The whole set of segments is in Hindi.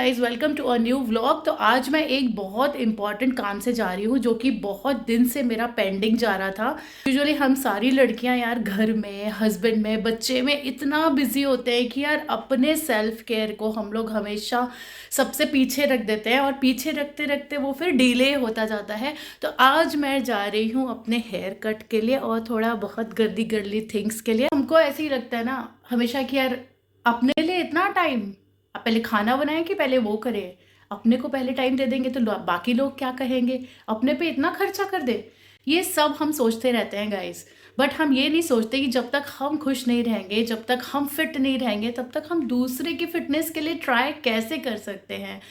Guys, welcome to a new vlog. तो आज मैं एक बहुत इंपॉर्टेंट काम से जा रही हूँ जो कि बहुत दिन से मेरा पेंडिंग जा रहा था। यूजुअली हम सारी लड़कियां यार घर में, हस्बैंड में, बच्चे में इतना बिजी होते हैं कि यार अपने सेल्फ केयर को हम लोग हमेशा सबसे पीछे रख देते हैं और पीछे रखते रखते वो फिर डिले होता जाता है। तो आज मैं जा रही हूँ अपने हेयर कट के लिए और थोड़ा बहुत गर्दी गर्ली थिंग्स के लिए। हमको ऐसे ही लगता है ना हमेशा कि यार अपने लिए इतना टाइम, आप पहले खाना बनाएं कि पहले वो करें। अपने को पहले टाइम दे देंगे तो बाकी लोग क्या कहेंगे, अपने पे इतना खर्चा कर दे। ये सब हम सोचते रहते हैं गाइस, बट हम ये नहीं सोचते कि जब तक हम खुश नहीं रहेंगे, जब तक हम फिट नहीं रहेंगे, तब तक हम दूसरे की फिटनेस के लिए ट्राई कैसे कर सकते हैं,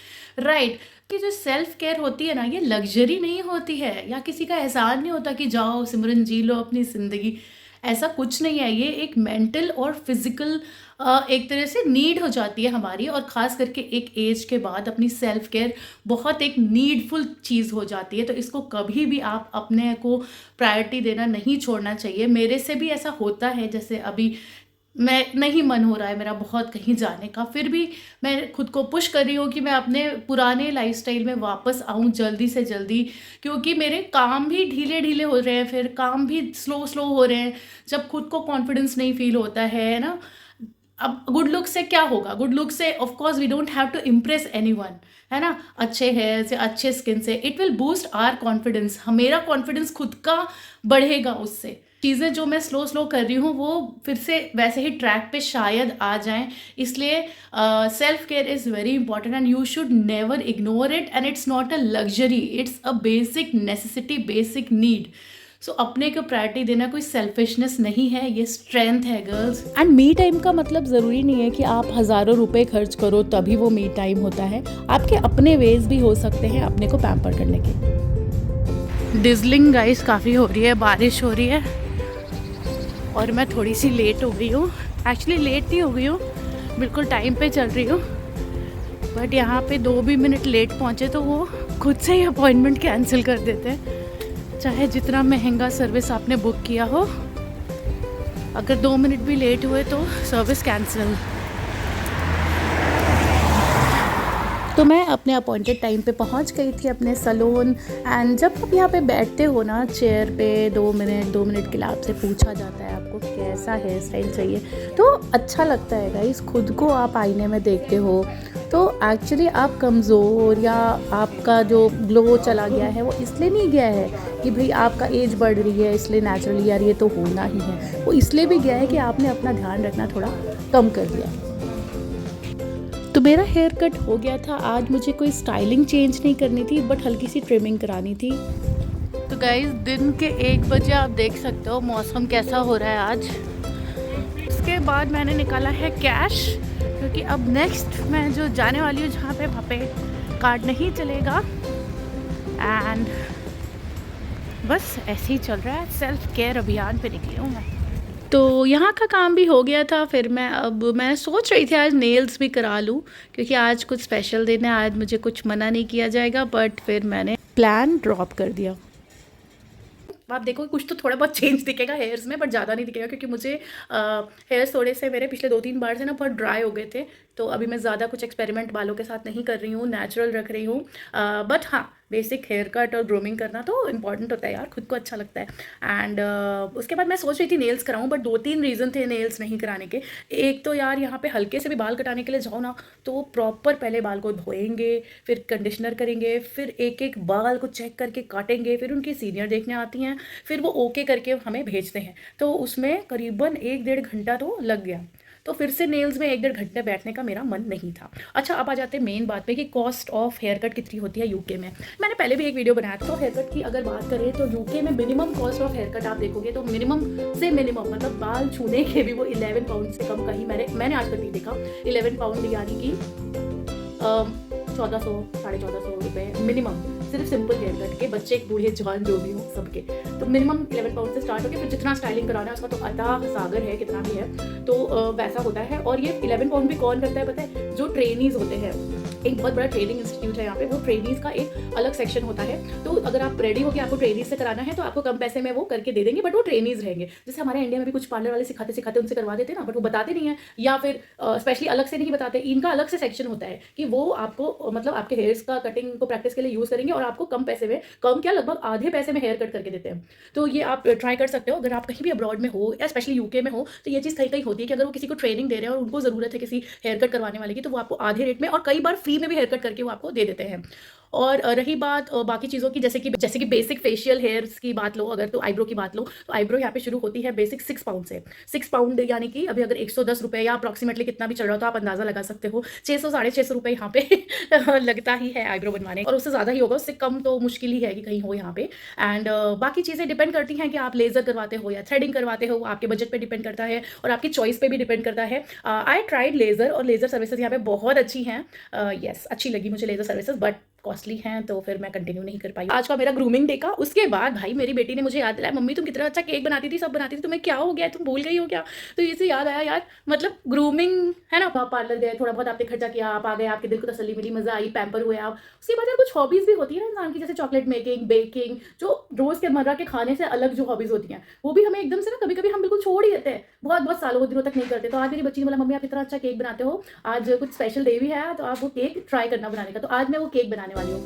राइट। कि जो सेल्फ केयर होती है ना, ये लग्जरी नहीं होती है या किसी का एहसान नहीं होता कि जाओ सिमरन जी लो अपनी ज़िंदगी। ऐसा कुछ नहीं है। ये एक मेंटल और फिजिकल एक तरह से नीड हो जाती है हमारी, और ख़ास करके एक एज के बाद अपनी सेल्फ केयर बहुत एक नीडफुल चीज़ हो जाती है। तो इसको कभी भी आप अपने को प्रायोरिटी देना नहीं छोड़ना चाहिए। मेरे से भी ऐसा होता है, जैसे अभी मैं नहीं मन हो रहा है मेरा बहुत कहीं जाने का, फिर भी मैं खुद को पुश कर रही हूँ कि मैं अपने पुराने लाइफस्टाइल में वापस आऊँ जल्दी से जल्दी, क्योंकि मेरे काम भी ढीले ढीले हो रहे हैं, फिर काम भी स्लो स्लो हो रहे हैं। जब खुद को कॉन्फिडेंस नहीं फील होता है ना, अब गुड लुक से क्या होगा? गुड लुक से of course we don't have to impress anyone, है ना। अच्छे हेयर से, अच्छे स्किन से it will boost our confidence. मेरा कॉन्फिडेंस खुद का बढ़ेगा उससे। चीज़ें जो मैं स्लो स्लो कर रही हूँ वो फिर से वैसे ही ट्रैक पे शायद आ जाएं। इसलिए self care is very important and you should never ignore it, and it's not a luxury, it's a basic necessity, basic need. So अपने को प्रायोरिटी देना कोई सेल्फिशनेस नहीं है, ये स्ट्रेंथ है गर्ल्स। एंड मी टाइम का मतलब ज़रूरी नहीं है कि आप हज़ारों रुपए खर्च करो तभी वो मी टाइम होता है। आपके अपने वेज भी हो सकते हैं अपने को पैम्पर करने के। डिजलिंग गाइस काफ़ी हो रही है, बारिश हो रही है और मैं थोड़ी सी लेट हो गई हूँ। एक्चुअली लेट नहीं हो गई हूँ, बिल्कुल टाइम पे चल रही हूँ, बट यहाँ पे 2 भी मिनट लेट पहुँचे तो वो खुद से ही अपॉइंटमेंट कैंसिल कर देते हैं, चाहे जितना महंगा सर्विस आपने बुक किया हो। अगर 2 मिनट भी लेट हुए तो सर्विस कैंसिल। तो मैं अपने अपॉइंटेड टाइम पे पहुंच गई थी अपने सैलून। एंड जब आप यहाँ पे बैठते हो ना चेयर पे, 2 मिनट के लिए आपसे पूछा जाता है आपको कैसा हेयर स्टाइल चाहिए, तो अच्छा लगता है गाइस। खुद को आप आईने में देखते हो तो एक्चुअली आप कमज़ोर या आपका जो ग्लो चला गया है वो इसलिए नहीं गया है कि भाई आपका एज बढ़ रही है इसलिए नेचुरली यार ये तो होना ही है। वो इसलिए भी गया है कि आपने अपना ध्यान रखना थोड़ा कम कर दिया। तो मेरा हेयर कट हो गया था। आज मुझे कोई स्टाइलिंग चेंज नहीं करनी थी, बट हल्की सी ट्रिमिंग करानी थी। तो गाइस दिन के 1 बजे आप देख सकते हो मौसम कैसा हो रहा है आज। उसके बाद मैंने निकाला है कैश, क्योंकि अब नेक्स्ट मैं जो जाने वाली हूँ जहाँ पे वहाँ पे कार्ड नहीं चलेगा। एंड बस ऐसे ही चल रहा है, सेल्फ केयर अभियान पे निकली हूँ मैं। तो यहाँ का काम भी हो गया था। फिर मैं सोच रही थी आज नेल्स भी करा लूँ, क्योंकि आज कुछ स्पेशल दिन है, आज मुझे कुछ मना नहीं किया जाएगा, बट फिर मैंने प्लान ड्रॉप कर दिया। आप देखो कुछ तो थोड़ा बहुत चेंज दिखेगा हेयर्स में, बट ज़्यादा नहीं दिखेगा, क्योंकि मुझे हेयर्स थोड़े से मेरे पिछले 2-3 बार से ना बहुत ड्राई हो गए थे। तो अभी मैं ज़्यादा कुछ एक्सपेरिमेंट बालों के साथ नहीं कर रही हूँ, नेचुरल रख रही हूँ। बट हाँ, बेसिक हेयर कट और ग्रूमिंग करना तो इंपॉर्टेंट होता है यार, खुद को अच्छा लगता है। एंड उसके बाद मैं सोच रही थी नेल्स कराऊँ, बट 2-3 रीज़न थे नेल्स नहीं कराने के। एक तो यार यहाँ पे हल्के से भी बाल कटाने के लिए जाओ ना तो वो प्रॉपर पहले बाल को धोएंगे, फिर कंडीशनर करेंगे, फिर एक एक बाल को चेक करके काटेंगे, फिर उनकी सीनियर देखने आती हैं, फिर वो ओके करके हमें भेजते हैं। तो उसमें करीबन 1-1.5 घंटा तो लग गया। तो फिर से नेल्स में 1-1.5 घंटे बैठने का मेरा मन नहीं था। अच्छा, अब आ जाते हैं मेन बात पे कि कॉस्ट ऑफ हेयर कट कितनी होती है यूके में। मैंने पहले भी एक वीडियो बनाया था। तो हेयर कट की अगर बात करें तो यूके में minimum cost of haircut आप देखोगे तो मिनिमम से मिनिमम मतलब बाल छूने के भी वो 11 पाउंड से कम कहीं मैंने आज तक नहीं देखा। 11 पाउंड यानी कि 1400-1450 रुपये मिनिमम, सिर्फ सिंपल हेयर कट के, बच्चे बूढ़े जवान जो भी हो सबके। तो मिनिमम 11 पाउंड से स्टार्ट होकर फिर जितना स्टाइलिंग कराना है उसका तो अथाह सागर है, कितना भी है। तो वैसा होता है। और ये 11 पाउंड भी कौन करता है पता है? जो ट्रेनीज होते हैं, एक बहुत बड़ा ट्रेनिंग इंस्टीट्यूट है यहाँ पे, वो ट्रेनीज का एक अलग सेक्शन होता है। तो अगर आप रेडी हो कि आपको ट्रेनीज से कराना है तो आपको कम पैसे में वो करके दे देंगे, बट वो ट्रेनीज रहेंगे। जैसे हमारे इंडिया में भी कुछ पार्लर वाले सिखाते सिखाते उनसे करवा देते हैं ना, बट वो बताते नहीं है, या फिर स्पेशली अलग से नहीं बताते। इनका अलग से सेक्शन होता है कि वो आपको मतलब आपके हेयर्स का कटिंग को प्रैक्टिस के लिए यूज़ करेंगे और आपको कम पैसे में, कम क्या लगभग आधे पैसे में हेयर कट करके देते हैं। तो ये आप ट्राई कर सकते हो अगर आप कहीं भी अब्रॉड में हो, या स्पेशली यूके में हो। तो ये चीज़ कहीं कहीं होती है कि अगर वो किसी को ट्रेनिंग दे रहे हैं और उनको ज़रूरत है किसी हेयर कट करवाने वाले की, तो वो आपको आधे रेट में और कई बार फ्री में भी हेयर कट करके वो आपको दे देते हैं। और रही बात बाकी चीज़ों की, जैसे कि बेसिक फेशियल हेयर्स की बात लो अगर, तो आईब्रो की बात लो, तो आईब्रो यहाँ पे शुरू होती है बेसिक 6 पाउंड से। 6 पाउंड यानी कि अभी अगर 110 रुपये या अप्रॉक्सीमेटली कितना भी चल रहा हो तो आप अंदाज़ा लगा सकते हो 600 साढ़े 600 रुपये यहाँ पे लगता ही है आईब्रो बनवाने, और उससे ज़्यादा ही होगा, उससे कम तो मुश्किल ही है कि कहीं हो यहाँ पे। एंड बाकी चीज़ें डिपेंड करती हैं कि आप लेज़र करवाते हो या थ्रेडिंग करवाते हो, आपके बजट पे डिपेंड करता है और आपकी चॉइस पे भी डिपेंड करता है। आई ट्राइड लेज़र, और लेज़र सर्विसेज यहाँ पे बहुत अच्छी हैं। यस, अच्छी लगी मुझे लेज़र सर्विसेज, बट कॉस्टली हैं, तो फिर मैं कंटिन्यू नहीं कर पाई। आज का मेरा ग्रूमिंग डे का, उसके बाद भाई मेरी बेटी ने मुझे याद दिलाया, मम्मी तुम कितना अच्छा केक बनाती थी, सब बनाती थी, तुम्हें क्या हो गया, तुम भूल गई हो क्या? तो इससे याद आया यार, मतलब ग्रूमिंग है ना, आप पार्लर गए, थोड़ा बहुत आपने खर्चा किया, आप आ गए, आपके दिल को तसल्ली मिली, मजा आई, पैम्पर हुए आप। उसके बाद यार कुछ हॉबीज भी होती है ना इंसान की, जैसे चॉकलेट मेकिंग, बेकिंग, जो रोज के मर्रा के खाने से अलग जो हॉबीज होती हैं, वो भी हमें एकदम से ना कभी कभी हम बिल्कुल छोड़ ही देते हैं, बहुत बहुत सालों दिनों तक नहीं करते। तो आज मेरी बच्ची ने बोला मम्मी आप इतना अच्छा केक बनाते हो, आज कुछ स्पेशल डे भी है, तो आप वो केक ट्राई करना बनाने का। तो आज मैं वो केक बनाने वाली हूँ।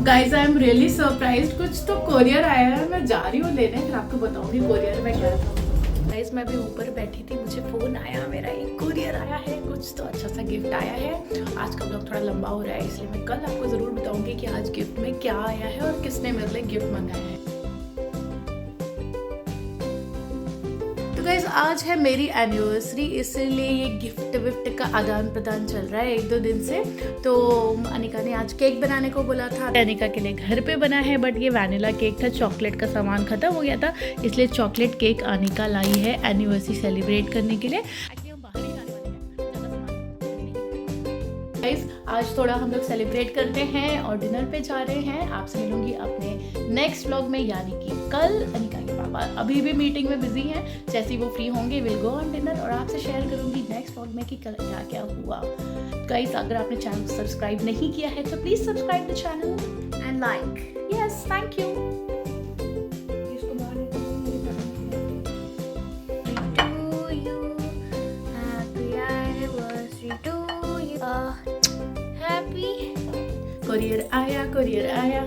Guys I am really surprise, कुछ तो कोरियर आया है, मैं जा रही हूँ लेने, फिर आपको बताऊंगी कोरियर में क्या था। गाइज मैं भी ऊपर बैठी थी, मुझे फ़ोन आया, मेरा एक कोरियर आया है, कुछ तो अच्छा सा गिफ्ट आया है। आज का ब्लॉग थोड़ा लंबा हो रहा है, इसलिए मैं कल आपको ज़रूर बताऊंगी कि आज गिफ्ट में क्या आया है और किसने मेरे लिए गिफ्ट मंगाया है। गाइज आज है मेरी एनिवर्सरी, इसलिए ये गिफ्ट विफ्ट का आदान प्रदान चल रहा है 1-2 दिन से। तो अनिका ने आज केक बनाने को बोला था, अनिका के लिए घर पे बना है, बट ये वैनिला केक था, चॉकलेट का सामान खत्म हो गया था, इसलिए चॉकलेट केक अनिका लाई है एनिवर्सरी सेलिब्रेट करने के लिए। आज थोड़ा हम लोग सेलिब्रेट करते हैं और डिनर पे जा रहे हैं। आपसे मिलूंगी अपने नेक्स्ट व्लॉग में, यानी कि कल। अनिका के पापा अभी भी मीटिंग में बिजी हैं, जैसे ही वो फ्री होंगे विल गो ऑन डिनर, और आपसे शेयर करूंगी नेक्स्ट व्लॉग में कि कल क्या क्या हुआ। गाइस अगर आपने चैनल को सब्सक्राइब नहीं किया है तो please subscribe the channel and like. Yes, thank you. Courier आया, कोरियर आया।